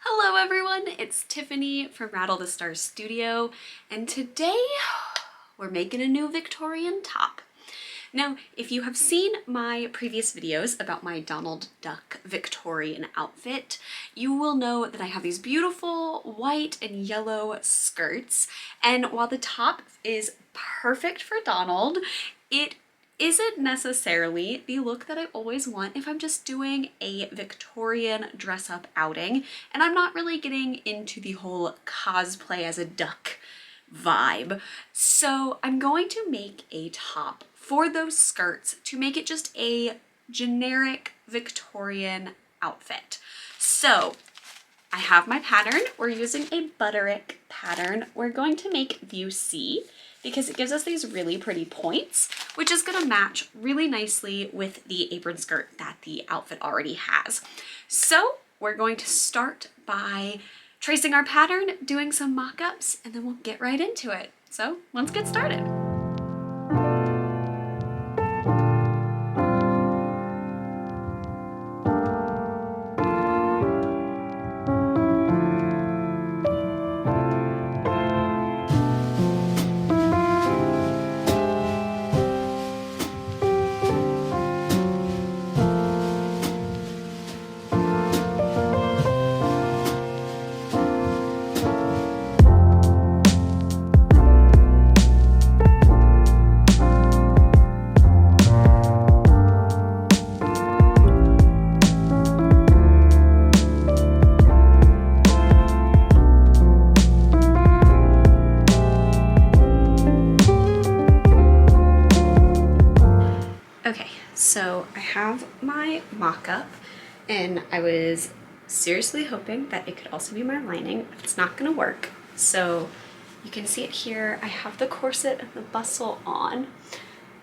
Hello everyone, it's Tiffany from Rattle the Stars Studio, and today we're making a new Victorian top. Now, if you have seen my previous videos about my Donald Duck Victorian outfit, you will know that I have these beautiful white and yellow skirts, and while the top is perfect for Donald, it isn't necessarily the look that I always want if I'm just doing a Victorian dress-up outing, and I'm not really getting into the whole cosplay as a duck vibe. So I'm going to make a top for those skirts to make it just a generic Victorian outfit. So I have my pattern. We're using a Butterick pattern. We're going to make view C because it gives us these really pretty points, which is going to match really nicely with the apron skirt that the outfit already has. So we're going to start by tracing our pattern, doing some mock-ups, and then we'll get right into it. So let's get started. Okay, so I have my mock-up, and I was seriously hoping that it could also be my lining. It's not gonna work. So you can see it here. I have the corset and the bustle on,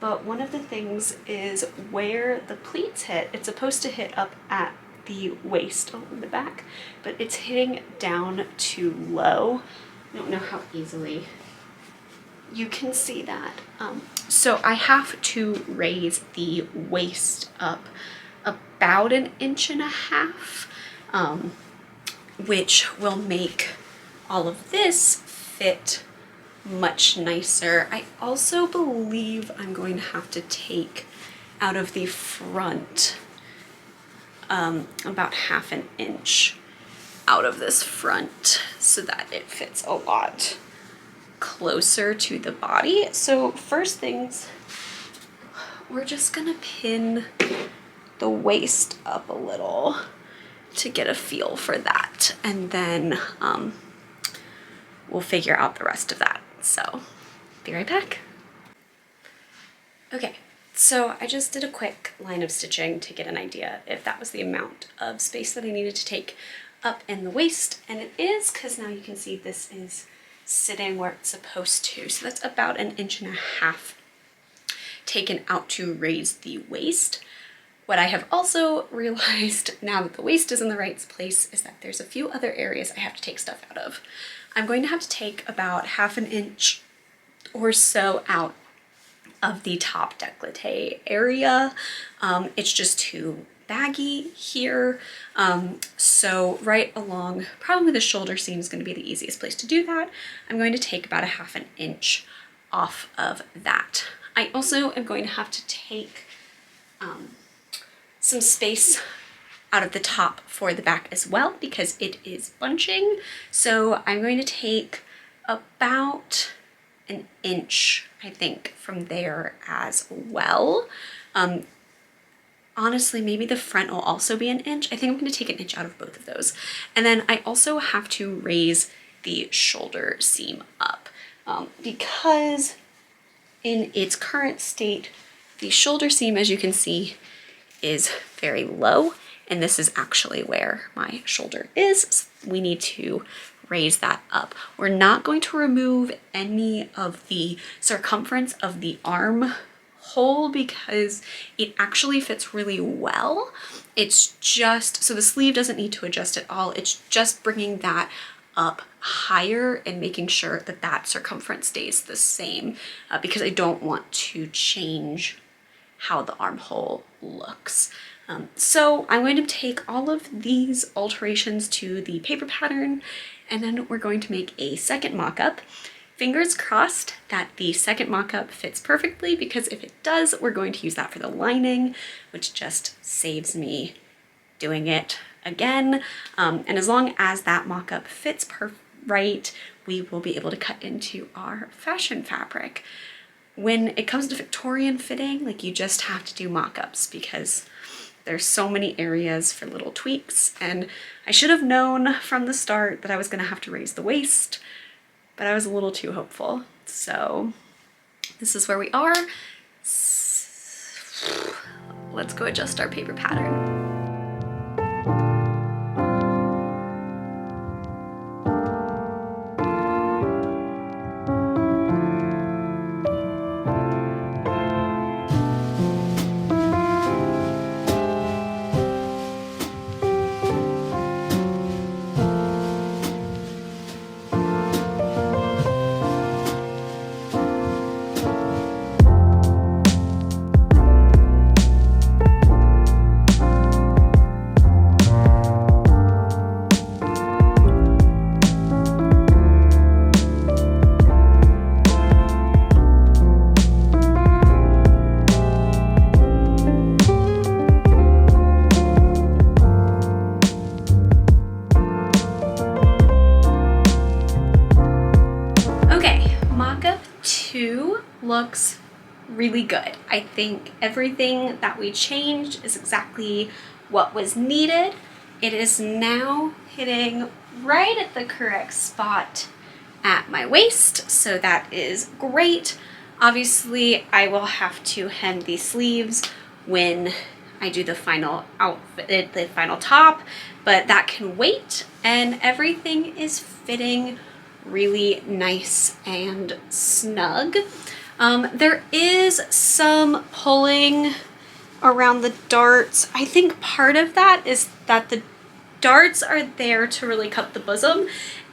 but one of the things is where the pleats hit. It's supposed to hit up at the waist along the back, but it's hitting down too low. I don't know how easily you can see that. So I have to raise the waist up about 1.5 inches, which will make all of this fit much nicer. I also believe I'm going to have to take out of the front about 1/2 inch out of this front so that it fits a lot closer to the body. So first things, we're just gonna pin the waist up a little to get a feel for that, and then we'll figure out the rest of that. So be right back. Okay, so I just did a quick line of stitching to get an idea if that was the amount of space that I needed to take up in the waist, and it is, because now you can see this is sitting where it's supposed to. So that's about 1.5 inches taken out to raise the waist. What I have also realized now that the waist is in the right place is that there's a few other areas I have to take stuff out of. I'm going to have to take about 1/2 inch or so out of the top décolleté area. It's just too baggy here. So right along probably the shoulder seam is going to be the easiest place to do that. I'm going to take about 1/2 inch off of that. I also am going to have to take some space out of the top for the back as well because it is bunching. So I'm going to take about 1 inch, I think, from there as well. Honestly, maybe the front will also be 1 inch. I think I'm going to take 1 inch out of both of those. And then I also have to raise the shoulder seam up because in its current state, the shoulder seam, as you can see, is very low. And this is actually where my shoulder is. So we need to raise that up. We're not going to remove any of the circumference of the arm hole because it actually fits really well. It's just, so the sleeve doesn't need to adjust at all. It's just bringing that up higher and making sure that that circumference stays the same because I don't want to change how the armhole looks. So I'm going to take all of these alterations to the paper pattern, and then we're going to make a second mock-up. Fingers crossed that the second mock-up fits perfectly, because if it does, we're going to use that for the lining, which just saves me doing it again. And as long as that mock-up fits right, we will be able to cut into our fashion fabric. When it comes to Victorian fitting, like, you just have to do mock-ups because there's so many areas for little tweaks, and I should have known from the start that I was gonna have to raise the waist, but I was a little too hopeful. So this is where we are. Let's go adjust our paper pattern. Looks really good. I think everything that we changed is exactly what was needed. It is now hitting right at the correct spot at my waist, so that is great. Obviously, I will have to hem these sleeves when I do the final outfit, the final top, but that can wait, and everything is fitting really nice and snug. There is some pulling around the darts. I think part of that is that the darts are there to really cut the bosom,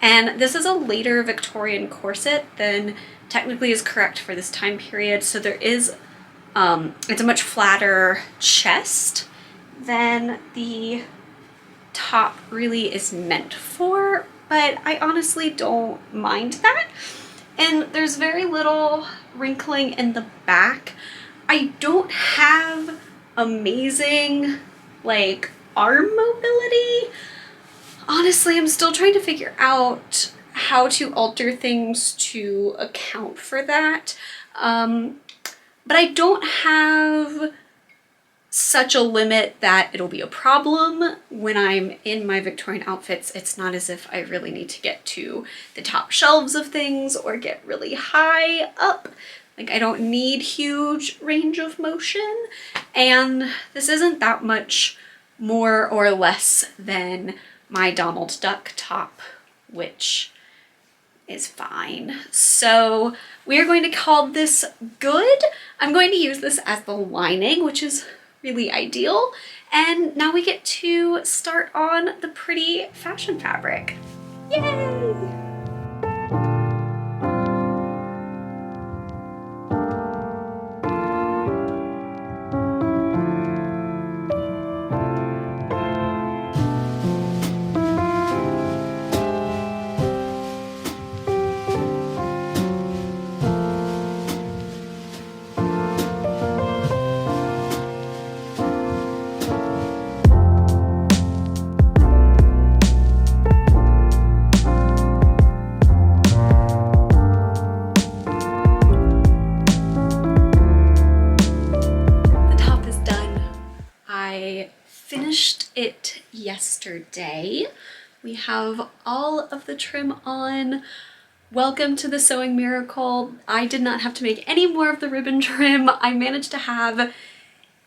and this is a later Victorian corset than technically is correct for this time period, so there is it's a much flatter chest than the top really is meant for, but I honestly don't mind that. And there's very little wrinkling in the back. I don't have amazing, like, arm mobility. Honestly, I'm still trying to figure out how to alter things to account for that. But I don't have such a limit that it'll be a problem when I'm in my Victorian outfits. It's not as if I really need to get to the top shelves of things or get really high up. Like, I don't need huge range of motion, and this isn't that much more or less than my Donald Duck top, which is fine. So we are going to call this good. I'm going to use this as the lining, which is really ideal. And now we get to start on the pretty fashion fabric. Yay! It yesterday. We have all of the trim on. Welcome to the sewing miracle. I did not have to make any more of the ribbon trim. I managed to have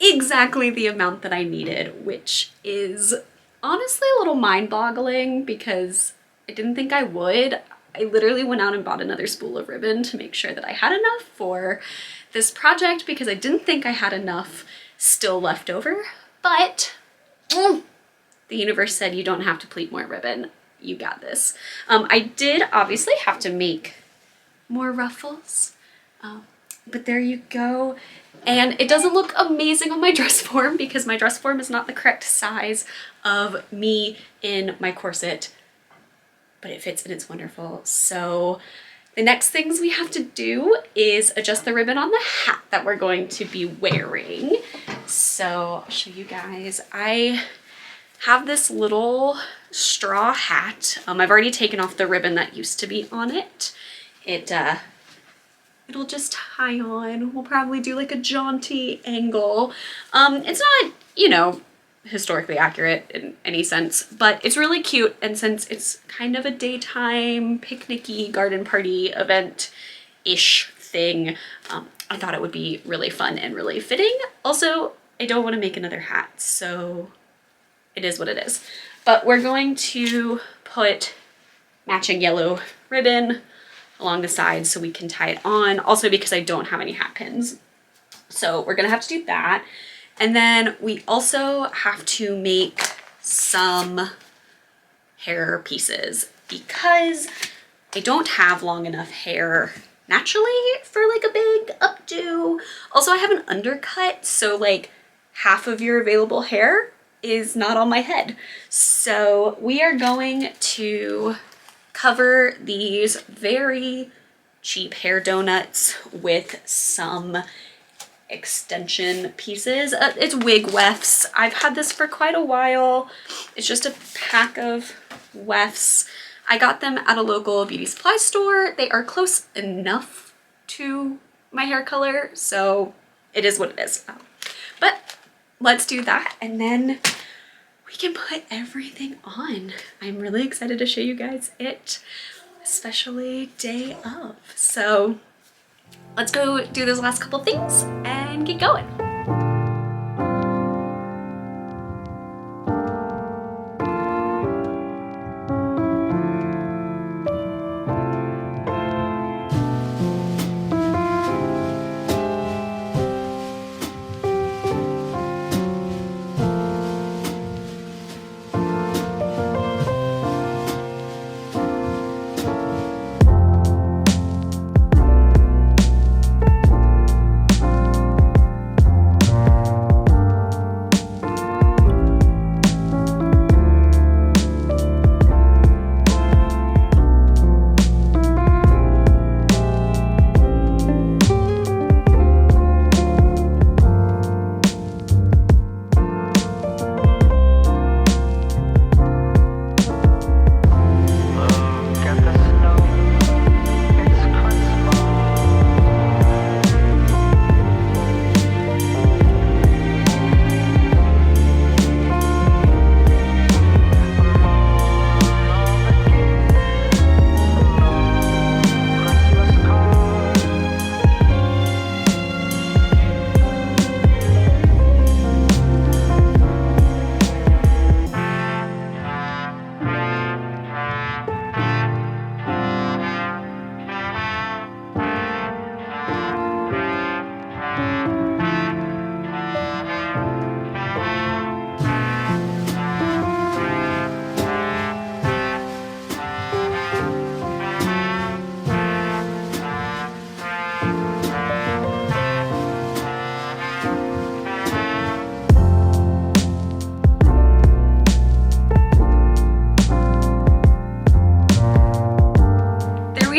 exactly the amount that I needed, which is honestly a little mind-boggling because I didn't think I would. I literally went out and bought another spool of ribbon to make sure that I had enough for this project because I didn't think I had enough still left over, but the universe said you don't have to pleat more ribbon. You got this. I did obviously have to make more ruffles. But there you go. And it doesn't look amazing on my dress form because my dress form is not the correct size of me in my corset, but it fits and it's wonderful. So the next things we have to do is adjust the ribbon on the hat that we're going to be wearing. So I'll show you guys. I have this little straw hat. I've already taken off the ribbon that used to be on it. It'll just tie on. We'll probably do like a jaunty angle. It's not, you know, historically accurate in any sense, but it's really cute. And since it's kind of a daytime picnicky garden party event-ish thing, I thought it would be really fun and really fitting. Also, I don't want to make another hat, so it is what it is. But we're going to put matching yellow ribbon along the sides so we can tie it on. Also because I don't have any hat pins. So we're gonna have to do that. And then we also have to make some hair pieces because I don't have long enough hair naturally for like a big updo. Also I have an undercut, so like half of your available hair is not on my head. So we are going to cover these very cheap hair donuts with some extension pieces. It's wig wefts. I've had this for quite a while. It's just a pack of wefts. I got them at a local beauty supply store. They are close enough to my hair color, so it is what it is. But let's do that and then we can put everything on. I'm really excited to show you guys it, especially day of. So let's go do those last couple things and get going.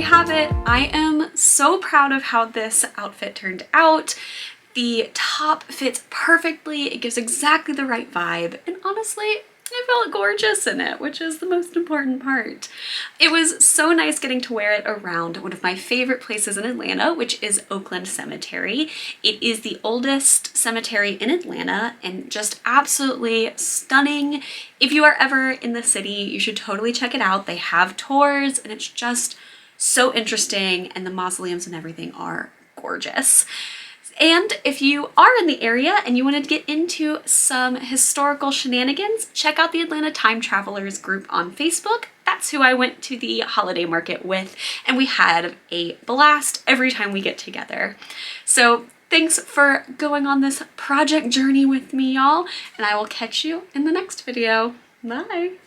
Have it. I am so proud of how this outfit turned out. The top fits perfectly. It gives exactly the right vibe. And honestly, I felt gorgeous in it, which is the most important part. It was so nice getting to wear it around one of my favorite places in Atlanta, which is Oakland Cemetery. It is the oldest cemetery in Atlanta and just absolutely stunning. If you are ever in the city, you should totally check it out. They have tours and it's just so interesting, and the mausoleums and everything are gorgeous. And if you are in the area and you want to get into some historical shenanigans, check out the Atlanta Time Travelers group on Facebook. That's who I went to the holiday market with, and we had a blast every time we get together. So thanks for going on this project journey with me, y'all, and I will catch you in the next video. Bye!